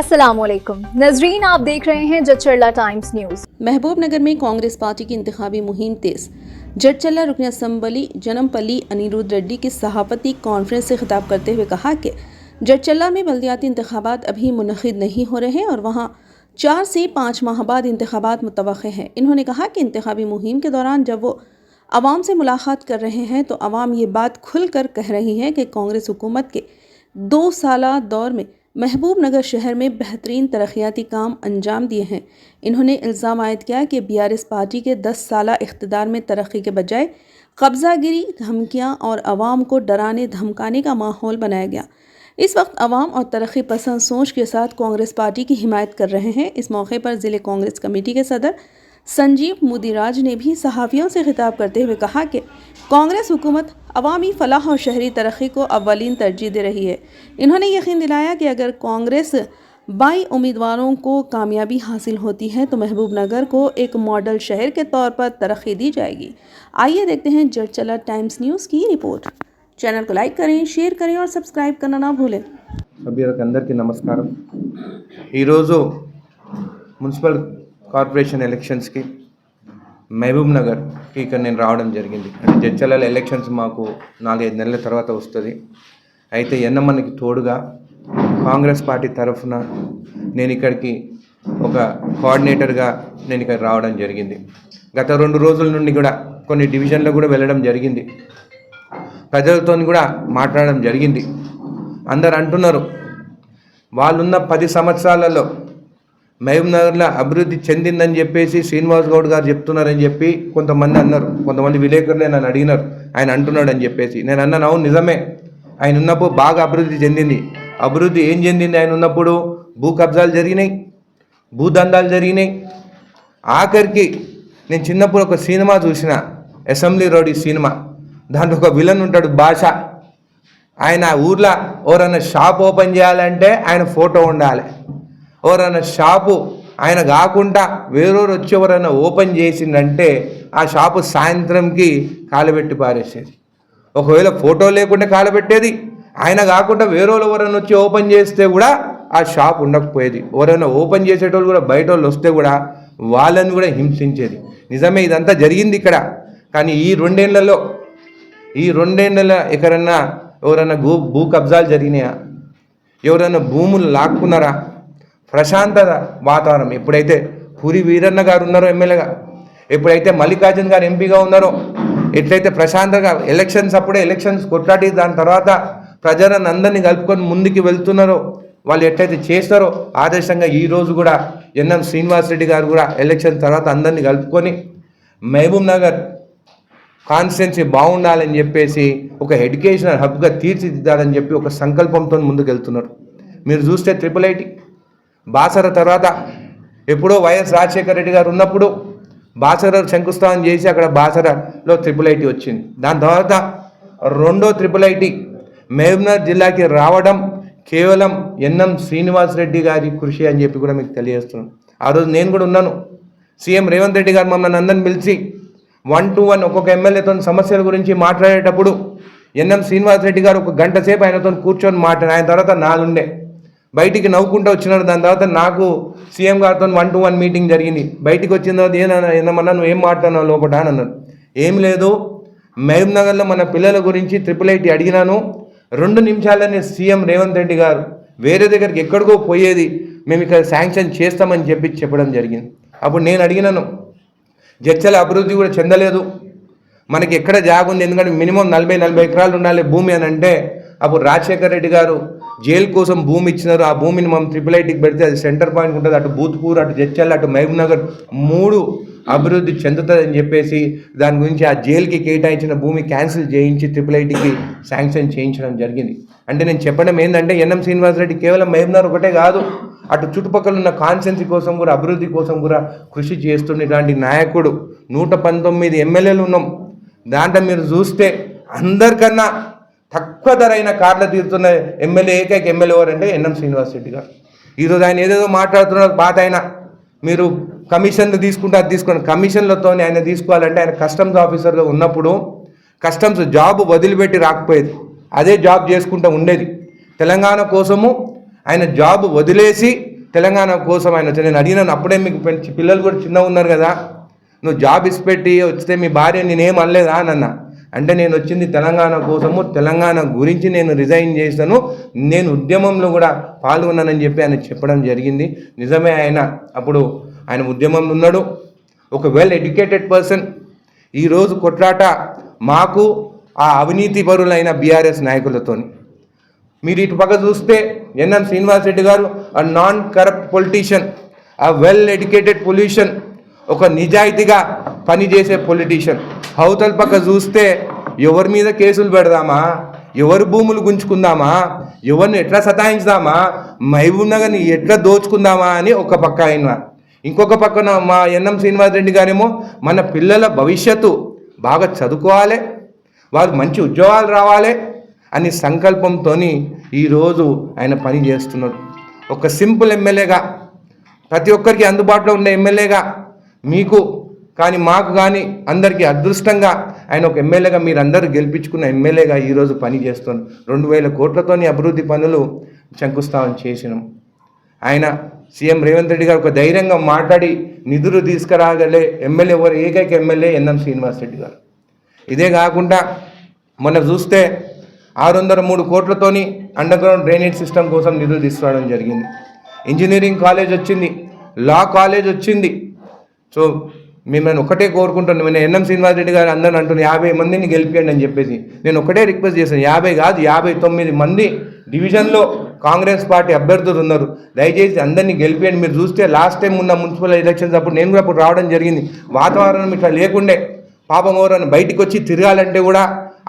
अस्सलामुअलैकुम नजरीन, आप देख रहे हैं जचरला टाइम्स न्यूज। महबूबनगर में कांग्रेस पार्टी की इंतखाबी मुहिम तेज। जडचला रुकन असम्बली जनमपल्ली अनिरुद्ध रेड्डी की सहाफती कॉन्फ्रेंस से खिताब करते हुए कहा कि जडचला में बल्दियाती इंतखाबात अभी मुनक़िद नहीं हो रहे और वहाँ 4 से 5 माह बाद इंतखाबात मुतवक्के हैं। इन्होंने कहा कि इंतखाबी मुहिम के दौरान जब वो आवाम से मुलाकात कर रहे हैं तो आवाम ये बात खुलकर कह रही है कि कांग्रेस हुकूमत के 2 साला दौर में महबूबनगर शहर में बेहतरीन तरक्याती काम अंजाम दिए हैं। इन्होंने इल्ज़ाम आयद किया कि बीआरएस पार्टी के 10 साला इख्तिदार में तरक्की के बजाय कब्ज़ागिरी, धमकियां और आवाम को डराने धमकाने का माहौल बनाया गया। इस वक्त आवाम और तरक्की पसंद सोच के साथ कांग्रेस पार्टी की हिमायत कर रहे हैं। इस मौके पर ज़िले कांग्रेस कमेटी के सदर संजीव मुदिराज ने भी सहाफ़ियों से खिताब करते हुए कहा कि कांग्रेस हुकूमत अवामी फलाह और शहरी तरक्की को अव्वलीन तरजीह दे रही है। इन्होंने यकीन दिलाया कि अगर कांग्रेस 22 उम्मीदवारों को कामयाबी हासिल होती है तो महबूबनगर को एक मॉडल शहर के तौर पर तरक्की दी जाएगी। आइए देखते हैं जडचला टाइम्स न्यूज़ की रिपोर्ट। चैनल को लाइक करें, शेयर करें और सब्सक्राइब करना ना भूलें। సభ్యులందరికీ నమస్కారం। ఈరోజు మున్సిపల్ కార్పొరేషన్ ఎలక్షన్స్కి మహబూబ్ నగర్కి ఇక్కడ నేను రావడం జరిగింది. అంటే జడ్చర్ల ఎలక్షన్స్ మాకు 4-5 నెలల తర్వాత వస్తుంది. అయితే ఎన్నమ్మనికి తోడుగా కాంగ్రెస్ పార్టీ తరఫున నేను ఇక్కడికి ఒక కోఆర్డినేటర్గా నేను ఇక్కడ రావడం జరిగింది. గత 2 రోజుల నుండి కూడా కొన్ని డివిజన్లకు కూడా వెళ్ళడం జరిగింది. ప్రజలతో కూడా మాట్లాడడం జరిగింది. అందరు అంటున్నారు వాళ్ళున్న 10 సంవత్సరాలలో మహబూబ్నగర్లో అభివృద్ధి చెందిందని చెప్పేసి శ్రీనివాస్ గౌడ్ గారు చెప్తున్నారని చెప్పి కొంతమంది అన్నారు. కొంతమంది విలేకరులే నన్ను అడిగినారు ఆయన అంటున్నాడు అని చెప్పేసి. నేను అన్నాను అవును నిజమే, ఆయన ఉన్నప్పుడు బాగా అభివృద్ధి చెందింది. అభివృద్ధి ఏం చెందింది? ఆయన ఉన్నప్పుడు భూ కబ్జాలు జరిగినాయి, భూదందాలు జరిగినాయి. ఆఖరికి నేను చిన్నప్పుడు ఒక సినిమా చూసిన, అసెంబ్లీ రోడ్ సినిమా. దాంట్లో ఒక విలన్ ఉంటాడు భాష. ఆయన ఊర్లో ఎవరైనా షాప్ ఓపెన్ చేయాలంటే ఆయన ఫోటో ఉండాలి. ఎవరైనా షాపు ఆయన కాకుండా వేరొరు వచ్చి ఎవరైనా ఓపెన్ చేసిందంటే ఆ షాపు సాయంత్రంకి కాలబెట్టి పారేసేది. ఒకవేళ ఫోటో లేకుండా కాలబెట్టేది. ఆయన కాకుండా వేరేవాళ్ళు ఎవరైనా వచ్చి ఓపెన్ చేస్తే కూడా ఆ షాప్ ఉండకపోయేది. ఎవరైనా ఓపెన్ చేసేటోళ్ళు కూడా బయట వాళ్ళు వస్తే కూడా వాళ్ళని కూడా హింసించేది. నిజమే, ఇదంతా జరిగింది ఇక్కడ. కానీ ఈ 2 ఏళ్ళలో ఎక్కడన్నా ఎవరైనా భూ కబ్జాలు జరిగినాయా? ఎవరైనా భూములు లాక్కున్నారా? ప్రశాంతత వాతావరణం ఎప్పుడైతే పూరి వీరన్న గారు ఉన్నారో ఎమ్మెల్యేగా, ఎప్పుడైతే మల్లికార్జున్ గారు ఎంపీగా ఉన్నారో, ఎట్లయితే ప్రశాంతంగా ఎలక్షన్స్ కొట్లాడి దాని తర్వాత ప్రజలను అందరినీ కలుపుకొని ముందుకు వెళ్తున్నారో, వాళ్ళు ఎట్లయితే చేస్తారో ఆదర్శంగా ఈరోజు కూడా ఎన్ఎం శ్రీనివాస్ రెడ్డి గారు కూడా ఎలక్షన్ తర్వాత అందరినీ కలుపుకొని మహబూబ్ నగర్ కాన్స్టిట్యున్సీ బాగుండాలని చెప్పేసి ఒక ఎడ్యుకేషనల్ హబ్గా తీర్చిదిద్దాలని చెప్పి ఒక సంకల్పంతో ముందుకు వెళ్తున్నారు. మీరు చూస్తే IIIT బాసర తర్వాత ఎప్పుడో వైఎస్ రాజశేఖర రెడ్డి గారు ఉన్నప్పుడు బాసర శంకుస్థాపన చేసి అక్కడ బాసరలో IIIT వచ్చింది. దాని తర్వాత రెండో IIIT మహబూబ్నగర్ జిల్లాకి రావడం కేవలం ఎన్ఎం శ్రీనివాస్ రెడ్డి గారి కృషి అని చెప్పి కూడా మీకు తెలియజేస్తున్నాను. ఆ రోజు నేను కూడా ఉన్నాను. సీఎం రేవంత్ రెడ్డి గారు మమ్మల్ని అందరిని పిలిచి 1-to-1 ఒక్కొక్క ఎమ్మెల్యేతో సమస్యల గురించి మాట్లాడేటప్పుడు ఎన్ఎం శ్రీనివాస్ రెడ్డి గారు 1 గంట సేపు ఆయనతో కూర్చొని మాట్లాడి, ఆయన తర్వాత నాలుండే బయటికి నవ్వుకుంటూ వచ్చినాడు. దాని తర్వాత నాకు సీఎం గారితో 1-to-1 మీటింగ్ జరిగింది. బయటికి వచ్చిన తర్వాత ఏమన్నా నువ్వు ఏం మాట్లాడినావు లోపల అని అన్నాడు. ఏం లేదు, మహబూబ్ నగర్లో మన పిల్లల గురించి IIIT అడిగినాను. 2 నిమిషాలనే సీఎం రేవంత్ రెడ్డి గారు వేరే దగ్గరికి ఎక్కడికో పోయేది మేము ఇక్కడ శాంక్షన్ చేస్తామని చెప్పడం జరిగింది. అప్పుడు నేను అడిగినాను, జడ్చల అభివృద్ధి కూడా చెందలేదు, మనకి ఎక్కడ జాగ ఉంది, ఎందుకంటే మినిమం 40 ఎకరాలు ఉండాలి భూమి అని అంటే, అప్పుడు రాజశేఖర రెడ్డి గారు జైలు కోసం భూమి ఇచ్చినారు. ఆ భూమిని మనం IIITకి పెడితే అది సెంటర్ పాయింట్ ఉంటుంది. అటు బూత్పూర్, అటు జడ్చల, అటు మహబూబ్ నగర్ 3 అభివృద్ధి చెందుతుందని చెప్పేసి దాని గురించి ఆ జైలుకి కేటాయించిన భూమి క్యాన్సిల్ చేయించి IIITకి శాంక్షన్ చేయించడం జరిగింది. అంటే నేను చెప్పడం ఏంటంటే ఎన్ఎం శ్రీనివాస్ రెడ్డి కేవలం మహబూబ్ నగర్ ఒకటే కాదు, అటు చుట్టుపక్కల ఉన్న కాన్స్టిట్యున్సీ కోసం కూడా అభివృద్ధి కోసం కూడా కృషి చేస్తున్న ఇలాంటి నాయకుడు 119 ఎమ్మెల్యేలు ఉన్నాం. దాంట్లో మీరు చూస్తే అందరికన్నా తక్కువ ధర అయిన కార్లు తీరుతున్న ఏకైక ఎమ్మెల్యే ఎవరంటే ఎన్ఎం శ్రీనివాస్ రెడ్డి గారు. ఈరోజు ఆయన ఏదేదో మాట్లాడుతున్నారు. పాత ఆయన మీరు కమిషన్లు తీసుకుంటే అది తీసుకోండి, కమిషన్లతో ఆయన తీసుకోవాలంటే ఆయన కస్టమ్స్ ఆఫీసర్గా ఉన్నప్పుడు కస్టమ్స్ జాబ్ వదిలిపెట్టి రాకపోయేది, అదే జాబ్ చేసుకుంటూ ఉండేది. తెలంగాణ కోసము ఆయన జాబ్ వదిలేసి తెలంగాణ కోసం ఆయన వచ్చి నేను అడిగినాను, అప్పుడే మీకు పిల్లలు కూడా చిన్నగా ఉన్నారు కదా, నువ్వు జాబ్ ఇచ్చిపెట్టి వస్తే మీ భార్య నేనేం అనలేదా అని అన్న. అంటే నేను వచ్చింది తెలంగాణ కోసము, తెలంగాణ గురించి నేను రిజైన్ చేశాను, నేను ఉద్యమంలో కూడా పాల్గొన్నానని చెప్పి ఆయన చెప్పడం జరిగింది. నిజమే, అప్పుడు ఆయన ఉద్యమంలో ఉన్నాడు, ఒక వెల్ ఎడ్యుకేటెడ్ పర్సన్. ఈరోజు కొట్లాట మాకు ఆ అవినీతి పరులైన బీఆర్ఎస్ నాయకులతోని. మీరు ఇటు పక్క చూస్తే ఎన్ఎం శ్రీనివాస్ రెడ్డి గారు ఆ నాన్ కరప్ట్ పొలిటీషియన్, ఆ వెల్ ఎడ్యుకేటెడ్ పొలిటీషియన్, ఒక నిజాయితీగా పనిచేసే పొలిటీషియన్. అవతల పక్క చూస్తే ఎవరి మీద కేసులు పెడదామా, ఎవరి భూములు గుంజుకుందామా, ఎవరిని ఎట్లా సతాయించుదామా, మహబూబ్ నగర్ని ఎట్లా దోచుకుందామా అని ఒక పక్క ఆయన. ఇంకొక పక్కన మా ఎన్ఎం శ్రీనివాస్ రెడ్డి గారేమో మన పిల్లల భవిష్యత్తు బాగా చదువుకోవాలి, వారు మంచి ఉద్యోగాలు రావాలి అని సంకల్పంతో ఈరోజు ఆయన పని చేస్తున్నాడు. ఒక సింపుల్ ఎమ్మెల్యేగా, ప్రతి ఒక్కరికి అందుబాటులో ఉన్న ఎమ్మెల్యేగా, మీకు కానీ మాకు కానీ అందరికీ అదృష్టంగా ఆయన ఒక ఎమ్మెల్యేగా మీరు అందరూ గెలిపించుకున్న ఎమ్మెల్యేగా ఈరోజు పని చేస్తున్నాడు. 2000 కోట్లతోని అభివృద్ధి పనులు శంకుస్థాపన చేసినాం. ఆయన సీఎం రేవంత్ రెడ్డి గారు ఒక ధైర్యంగా మాట్లాడి నిధులు తీసుకురాగలే ఎమ్మెల్యే ఏకైక ఎమ్మెల్యే ఎన్ఎం శ్రీనివాస్ రెడ్డి గారు. ఇదే కాకుండా మొన్న చూస్తే 603 కోట్లతోని అండర్ గ్రౌండ్ డ్రైనేజ్ సిస్టమ్ కోసం నిధులు తీసుకురావడం జరిగింది. ఇంజనీరింగ్ కాలేజ్ వచ్చింది, లా కాలేజ్ వచ్చింది. సో నేను ఒకటే కోరుకుంటున్నాను, నేను ఎన్ఎం శ్రీనివాస్ రెడ్డి గారు అందరూ అంటున్నాను 50 మందిని గెలిపియండి అని చెప్పేసి. నేను ఒకటే రిక్వెస్ట్ చేశాను, 50 కాదు 59 మంది డివిజన్లో కాంగ్రెస్ పార్టీ అభ్యర్థులు ఉన్నారు, దయచేసి అందరినీ గెలిపియండి. మీరు చూస్తే లాస్ట్ టైం ఉన్న మున్సిపల్ ఎలక్షన్స్ అప్పుడు నేను కూడా అప్పుడు రావడం జరిగింది, వాతావరణం ఇట్లా లేకుండే. పాపం ఎవరైనా బయటికి వచ్చి తిరగాలంటే కూడా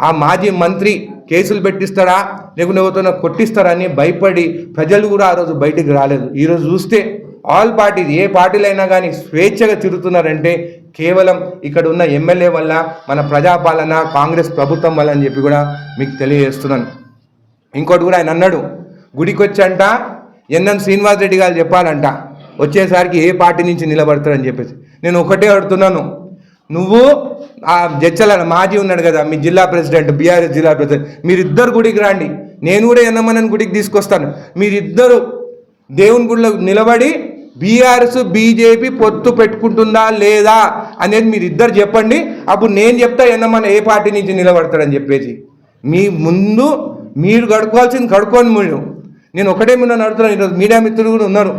ఆ మాజీ మంత్రి కేసులు పెట్టిస్తాడా లేకుంటే ఎవరితోనో కొట్టిస్తారా అని భయపడి ప్రజలు కూడా ఆ రోజు బయటికి రాలేదు. ఈరోజు చూస్తే ఆల్ పార్టీస్, ఏ పార్టీలైనా కానీ స్వేచ్ఛగా తిరుగుతున్నారంటే కేవలం ఇక్కడ ఉన్న ఎమ్మెల్యే వల్ల, మన ప్రజాపాలన కాంగ్రెస్ ప్రభుత్వం వల్ల అని చెప్పి కూడా మీకు తెలియజేస్తున్నాను. ఇంకోటి కూడా ఆయన అన్నాడు, గుడికి వచ్చంట ఎన్ఎం శ్రీనివాస్ రెడ్డి గారు చెప్పాలంట వచ్చేసరికి ఏ పార్టీ నుంచి నిలబడతారని చెప్పేసి. నేను ఒకటే అడుగుతున్నాను, నువ్వు ఆ జడ్చల మాజీ ఉన్నాడు కదా మీ జిల్లా ప్రెసిడెంట్, బీఆర్ఎస్ జిల్లా ప్రెసిడెంట్, మీరిద్దరు గుడికి రండి, నేను కూడా ఎన్నమన్నని గుడికి తీసుకొస్తాను. మీరిద్దరు దేవుని గుడిలో నిలబడి బీఆర్ఎస్ బీజేపీ పొత్తు పెట్టుకుంటుందా లేదా అనేది మీరిద్దరు చెప్పండి, అప్పుడు నేను చెప్తా ఎన్నమన్న ఏ పార్టీ నుంచి నిలబడతాడని చెప్పేసి. మీ ముందు మీరు కడుక్కోవాల్సింది కడుక్కోండి. నేను ఒకటే మీద నడుతున్నాను, ఈరోజు మీడియా మిత్రులు కూడా ఉన్నారు.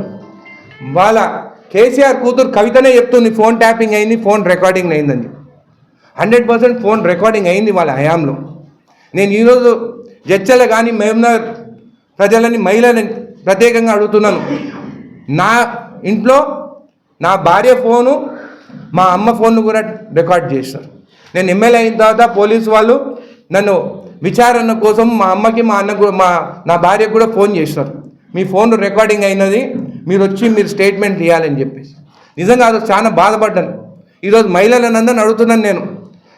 వాళ్ళ కేసీఆర్ కూతురు కవితనే చెప్తుంది ఫోన్ ట్యాపింగ్ అయింది, ఫోన్ రికార్డింగ్ అయిందని. 100% ఫోన్ రికార్డింగ్ అయింది వాళ్ళ హయాంలో. నేను ఈరోజు జడ్చల కానీ మహబూబ్నగర్ ప్రజలని, మహిళలని ప్రత్యేకంగా అడుగుతున్నాను, నా ఇంట్లో నా భార్య ఫోను, మా అమ్మ ఫోన్ను కూడా రికార్డ్ చేస్తారు. నేను ఎమ్మెల్యే అయిన తర్వాత పోలీసు వాళ్ళు నన్ను విచారణ కోసం మా అమ్మకి, మా అన్నకు, నా భార్యకు కూడా ఫోన్ చేస్తారు, మీ ఫోన్ రికార్డింగ్ అయినది, మీరు వచ్చి మీరు స్టేట్మెంట్ ఇవ్వాలని చెప్పేసి. నిజంగా అది చాలా బాధపడ్డాను. ఈరోజు మహిళలను అందరిని అడుగుతున్నాను నేను,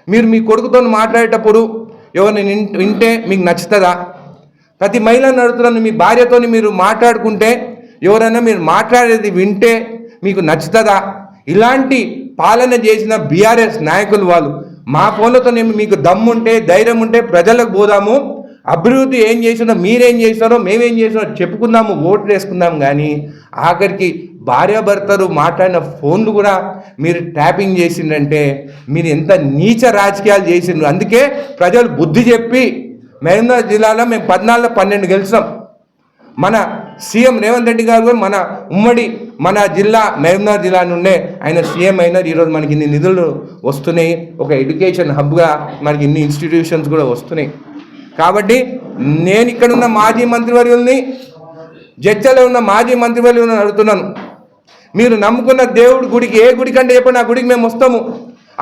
మీరు మీ కొడుకుతో మాట్లాడేటప్పుడు ఎవరిని వింటే మీకు నచ్చుతుందా? ప్రతి మహిళను అడుగుతున్నాను, మీ భార్యతో మీరు మాట్లాడుకుంటే ఎవరైనా మీరు మాట్లాడేది వింటే మీకు నచ్చుతుందా? ఇలాంటి పాలన చేసిన బీఆర్ఎస్ నాయకులు వాళ్ళు, మా ఫోన్లతో మీకు దమ్ముంటే ధైర్యం ఉంటే ప్రజలకు పోదాము, అభివృద్ధి ఏం చేసినా, మీరేం చేసినారో మేమేం చేసినారో చెప్పుకుందాము, ఓట్లు వేసుకుందాం. కానీ ఆఖరికి భార్యాభర్తలు మాట్లాడిన ఫోన్లు కూడా మీరు ట్యాపింగ్ చేసిందంటే మీరు ఎంత నీచ రాజకీయాలు చేసిండ్రు. అందుకే ప్రజలు బుద్ధి చెప్పి మహబూబ్నగర్ జిల్లాలో మేము 14-12 గెలిచాం. మన సీఎం రేవంత్ రెడ్డి గారు కూడా మన ఉమ్మడి మన జిల్లా మహబూబ్నగర్ జిల్లా నుండే ఆయన సీఎం అయినారు. ఈరోజు మనకి ఇన్ని నిధులు వస్తున్నాయి, ఒక ఎడ్యుకేషన్ హబ్గా మనకి ఇన్ని ఇన్స్టిట్యూషన్స్ కూడా వస్తున్నాయి. కాబట్టి నేను ఇక్కడ ఉన్న మాజీ మంత్రివర్యుల్ని, జడ్చలో ఉన్న మాజీ మంత్రివర్యులను అడుగుతున్నాను, మీరు నమ్ముకున్న దేవుడి గుడికి, ఏ గుడికి అంటే చెప్పండి, ఆ గుడికి మేము వస్తాము.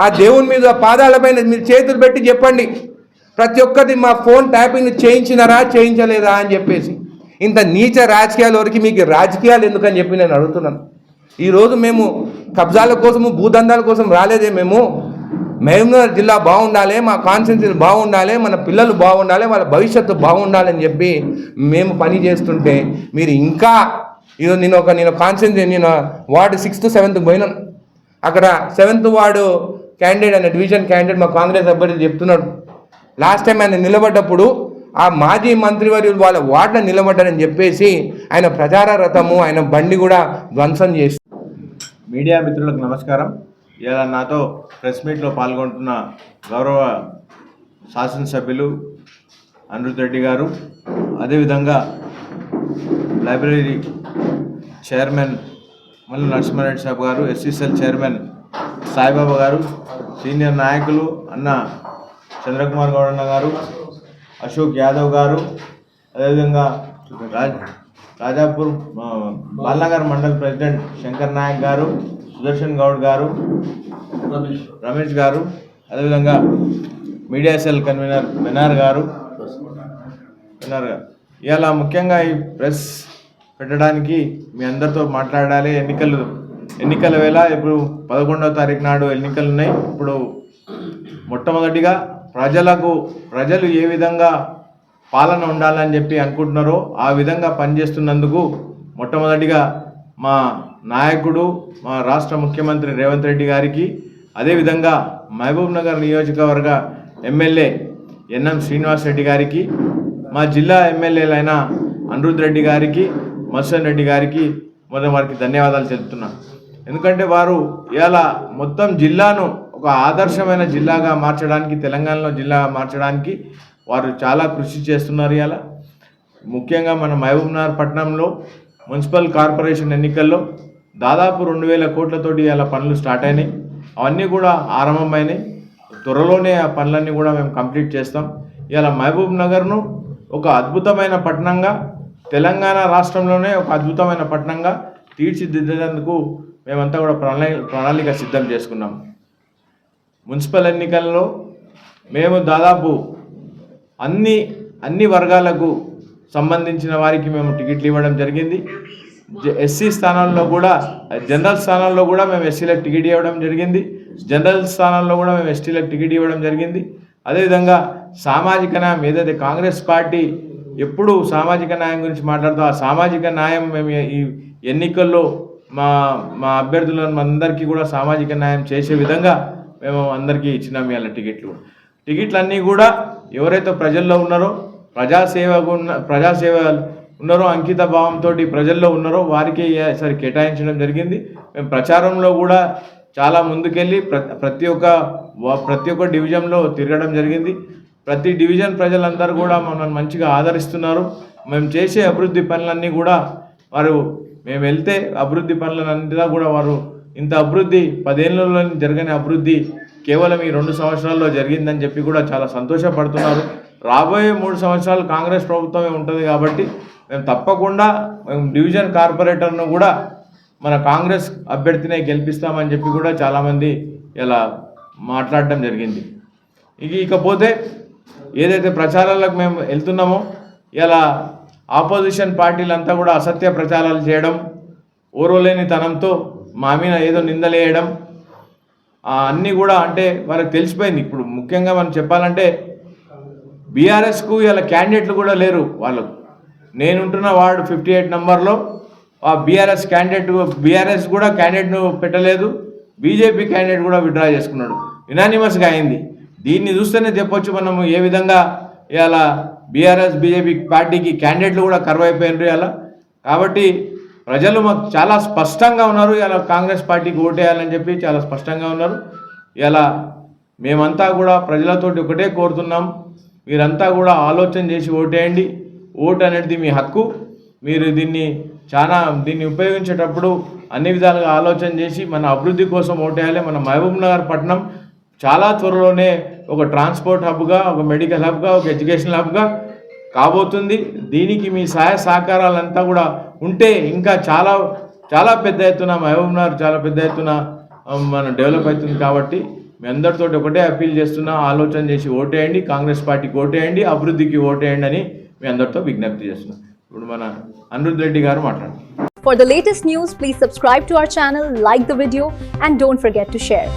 ఆ దేవుని మీద పాదాలపైన మీరు చేతులు పెట్టి చెప్పండి, ప్రతి ఒక్కటి మా ఫోన్ ట్యాపింగ్ చేయించినారా చేయించలేదా అని చెప్పేసి. ఇంత నీచ రాజకీయాల వరకు మీకు రాజకీయాలు ఎందుకని చెప్పి నేను అడుగుతున్నాను. ఈరోజు మేము కబ్జాల కోసము, భూదందాల కోసం రాలేదే. మేము మహబూబ్నగర్ జిల్లా బాగుండాలి, మా కాన్స్టిట్యున్సీ బాగుండాలి, మన పిల్లలు బాగుండాలి, వాళ్ళ భవిష్యత్తు బాగుండాలని చెప్పి మేము పని చేస్తుంటే మీరు ఇంకా ఈరోజు నేను కాన్స్టిట్యున్సీ, నేను వార్డు 6th 7th పోయినాను. అక్కడ 7th వార్డు క్యాండిడేట్, ఆయన డివిజన్ క్యాండిడేట్ మా కాంగ్రెస్ అభ్యర్థి చెప్తున్నాడు, లాస్ట్ టైం ఆయన నిలబడ్డప్పుడు ఆ మాజీ మంత్రివర్యులు వాళ్ళ వార్డులో నిలబడ్డారని చెప్పేసి ఆయన ప్రచార రథము ఆయన బండి కూడా ధ్వంసం చేసి. మీడియా మిత్రులకు నమస్కారం. ఇలా నాతో ప్రెస్ మీట్లో పాల్గొంటున్న గౌరవ శాసనసభ్యులు అనిరుద్ రెడ్డి గారు, అదేవిధంగా లైబ్రరీ చైర్మన్ మల్లు నరసింహారెడ్డి సాబ్ గారు, ఎస్సీసీఎల్ చైర్మన్ సాయిబాబా గారు, సీనియర్ నాయకులు అన్న చంద్రకుమార్ గౌడన్న గారు, అశోక్ యాదవ్ గారు, అదేవిధంగా రాజాపూర్ బాలనగర్ మండల్ ప్రెసిడెంట్ శంకర్ నాయక్ గారు, సుదర్శన్ గౌడ్ గారు, రమేష్ గారు, అదేవిధంగా మీడియా సెల్ కన్వీనర్ బెనార్ గారు. ఇవాళ ముఖ్యంగా ఈ ప్రెస్ పెట్టడానికి మీ అందరితో మాట్లాడాలి. ఎన్నికల వేళ ఇప్పుడు 11వ తారీఖు నాడు ఎన్నికలు ఉన్నాయి. ఇప్పుడు మొట్టమొదటిగా ప్రజలు ఏ విధంగా పాలన ఉండాలని చెప్పి అనుకుంటున్నారో ఆ విధంగా పనిచేస్తున్నందుకు మొట్టమొదటిగా మా నాయకుడు, మా రాష్ట్ర ముఖ్యమంత్రి రేవంత్ రెడ్డి గారికి, అదేవిధంగా మహబూబ్ నగర్ నియోజకవర్గ ఎమ్మెల్యే ఎన్ఎం శ్రీనివాస్ రెడ్డి గారికి, మా జిల్లా ఎమ్మెల్యేలైన అనిరుద్ రెడ్డి గారికి, మత్స్యన్ రెడ్డి గారికి వారికి ధన్యవాదాలు తెలుపుతున్నాను. ఎందుకంటే వారు ఇవాళ మొత్తం జిల్లాను ఒక ఆదర్శమైన జిల్లాగా మార్చడానికి, తెలంగాణలో జిల్లాగా మార్చడానికి వారు చాలా కృషి చేస్తున్నారు. ఇవాళ ముఖ్యంగా మన మహబూబ్నగర్ పట్టణంలో మున్సిపల్ కార్పొరేషన్ ఎన్నికల్లో దాదాపు 2000 కోట్లతోటి ఇవాళ పనులు స్టార్ట్ అయినాయి. అవన్నీ కూడా ఆరంభమైనాయి. త్వరలోనే ఆ పనులన్నీ కూడా మేము కంప్లీట్ చేస్తాం. ఇవాళ మహబూబ్ నగర్ను ఒక అద్భుతమైన పట్టణంగా, తెలంగాణ రాష్ట్రంలోనే ఒక అద్భుతమైన పట్టణంగా తీర్చిదిద్దేందుకు మేమంతా కూడా ప్రణాళిక సిద్ధం చేసుకున్నాం. మున్సిపల్ ఎన్నికల్లో మేము దాదాపు అన్ని వర్గాలకు సంబంధించిన వారికి మేము టికెట్లు ఇవ్వడం జరిగింది. ఎస్సీ స్థానాల్లో కూడా, జనరల్ స్థానాల్లో కూడా మేము ఎస్సీలకు టికెట్ ఇవ్వడం జరిగింది. జనరల్ స్థానాల్లో కూడా మేము ఎస్టీలకు టికెట్ ఇవ్వడం జరిగింది. అదేవిధంగా సామాజిక న్యాయం, ఏదైతే కాంగ్రెస్ పార్టీ ఎప్పుడు సామాజిక న్యాయం గురించి మాట్లాడుతూ, ఆ సామాజిక న్యాయం మేము ఈ ఎన్నికల్లో మా అభ్యర్థులను అందరికీ కూడా సామాజిక న్యాయం చేసే విధంగా మేము అందరికీ ఇచ్చినాం. ఇవాళ టికెట్లన్నీ కూడా ఎవరైతే ప్రజల్లో ఉన్నారో, ప్రజాసేవ ఉన్నారో, అంకిత భావంతో ప్రజల్లో ఉన్నారో వారికి సరి కేటాయించడం జరిగింది. మేము ప్రచారంలో కూడా చాలా ముందుకెళ్ళి ప్రతి ఒక్క డివిజన్లో తిరగడం జరిగింది. ప్రతి డివిజన్ ప్రజలందరూ కూడా మమ్మల్ని మంచిగా ఆదరిస్తున్నారు. మేము చేసే అభివృద్ధి పనులన్నీ కూడా మేము వెళ్తే అభివృద్ధి పనులన్నింటిలో కూడా వారు ఇంత అభివృద్ధి 10 ఏళ్ళలో జరగని అభివృద్ధి కేవలం ఈ 2 సంవత్సరాల్లో జరిగిందని చెప్పి కూడా చాలా సంతోషపడుతున్నారు. రాబోయే 3 సంవత్సరాలు కాంగ్రెస్ ప్రభుత్వమే ఉంటుంది కాబట్టి మేము తప్పకుండా డివిజన్ కార్పొరేటర్ను కూడా మన కాంగ్రెస్ అభ్యర్థినే గెలిపిస్తామని చెప్పి కూడా చాలామంది ఇలా మాట్లాడడం జరిగింది. ఇకపోతే ఏదైతే ప్రచారాలకు మేము వెళ్తున్నామో, ఇలా ఆపోజిషన్ పార్టీలంతా కూడా అసత్య ప్రచారాలు చేయడం, ఓర్వలేని తనంతో మా మీద ఏదో నిందలేయడం, అన్నీ కూడా అంటే వాళ్ళకి తెలిసిపోయింది. ఇప్పుడు ముఖ్యంగా మనం చెప్పాలంటే బీఆర్ఎస్కు ఇలా క్యాండిడేట్లు కూడా లేరు. వాళ్ళకు నేనుంటున్న వార్డు 58 నెంబర్లో ఆ బీఆర్ఎస్ కూడా క్యాండిడేట్ను పెట్టలేదు. బీజేపీ క్యాండిడేట్ కూడా విత్డ్రా చేసుకున్నాడు. యునానిమస్గా అయింది. దీన్ని చూస్తేనే చెప్పొచ్చు మనము ఏ విధంగా ఇలా బీఆర్ఎస్ బీజేపీ పార్టీకి క్యాండిడేట్లు కూడా కరువైపోయినారు ఇలా. కాబట్టి ప్రజలు మాకు చాలా స్పష్టంగా ఉన్నారు. ఇలా కాంగ్రెస్ పార్టీకి ఓటేయాలని చెప్పి చాలా స్పష్టంగా ఉన్నారు. ఇలా మేమంతా కూడా ప్రజలతోటి ఒకటే కోరుతున్నాం, మీరంతా కూడా ఆలోచన చేసి ఓటేయండి. ఓటు అనేది మీ హక్కు. మీరు దీన్ని ఉపయోగించేటప్పుడు అన్ని విధాలుగా ఆలోచన చేసి మన అభివృద్ధి కోసం ఓటేయాలి. మన మహబూబ్ నగర్ పట్టణం చాలా త్వరలోనే ఒక ట్రాన్స్పోర్ట్ హబ్గా, ఒక మెడికల్ హబ్గా, ఒక ఎడ్యుకేషనల్ హబ్గా కాబోతుంది. దీనికి మీ సహాయ సహకారాలంతా కూడా ఉంటే ఇంకా చాలా చాలా పెద్ద ఎత్తున మహబూబ్ నగర్ చాలా పెద్ద ఎత్తున మనం డెవలప్ అవుతుంది. కాబట్టి మీ అందరితో ఒకటే అప్పీల్ చేస్తున్నా, ఆలోచన చేసి ఓటేయండి, కాంగ్రెస్ పార్టీకి ఓటేయండి, అభివృద్ధికి ఓటేయండి అని మీ అందరితో విజ్ఞప్తి చేస్తున్నాం. ఇప్పుడు మన అనిరుద్ రెడ్డి గారు మాట్లాడారు. For the latest news, please subscribe to our channel, like the video and don't forget to share.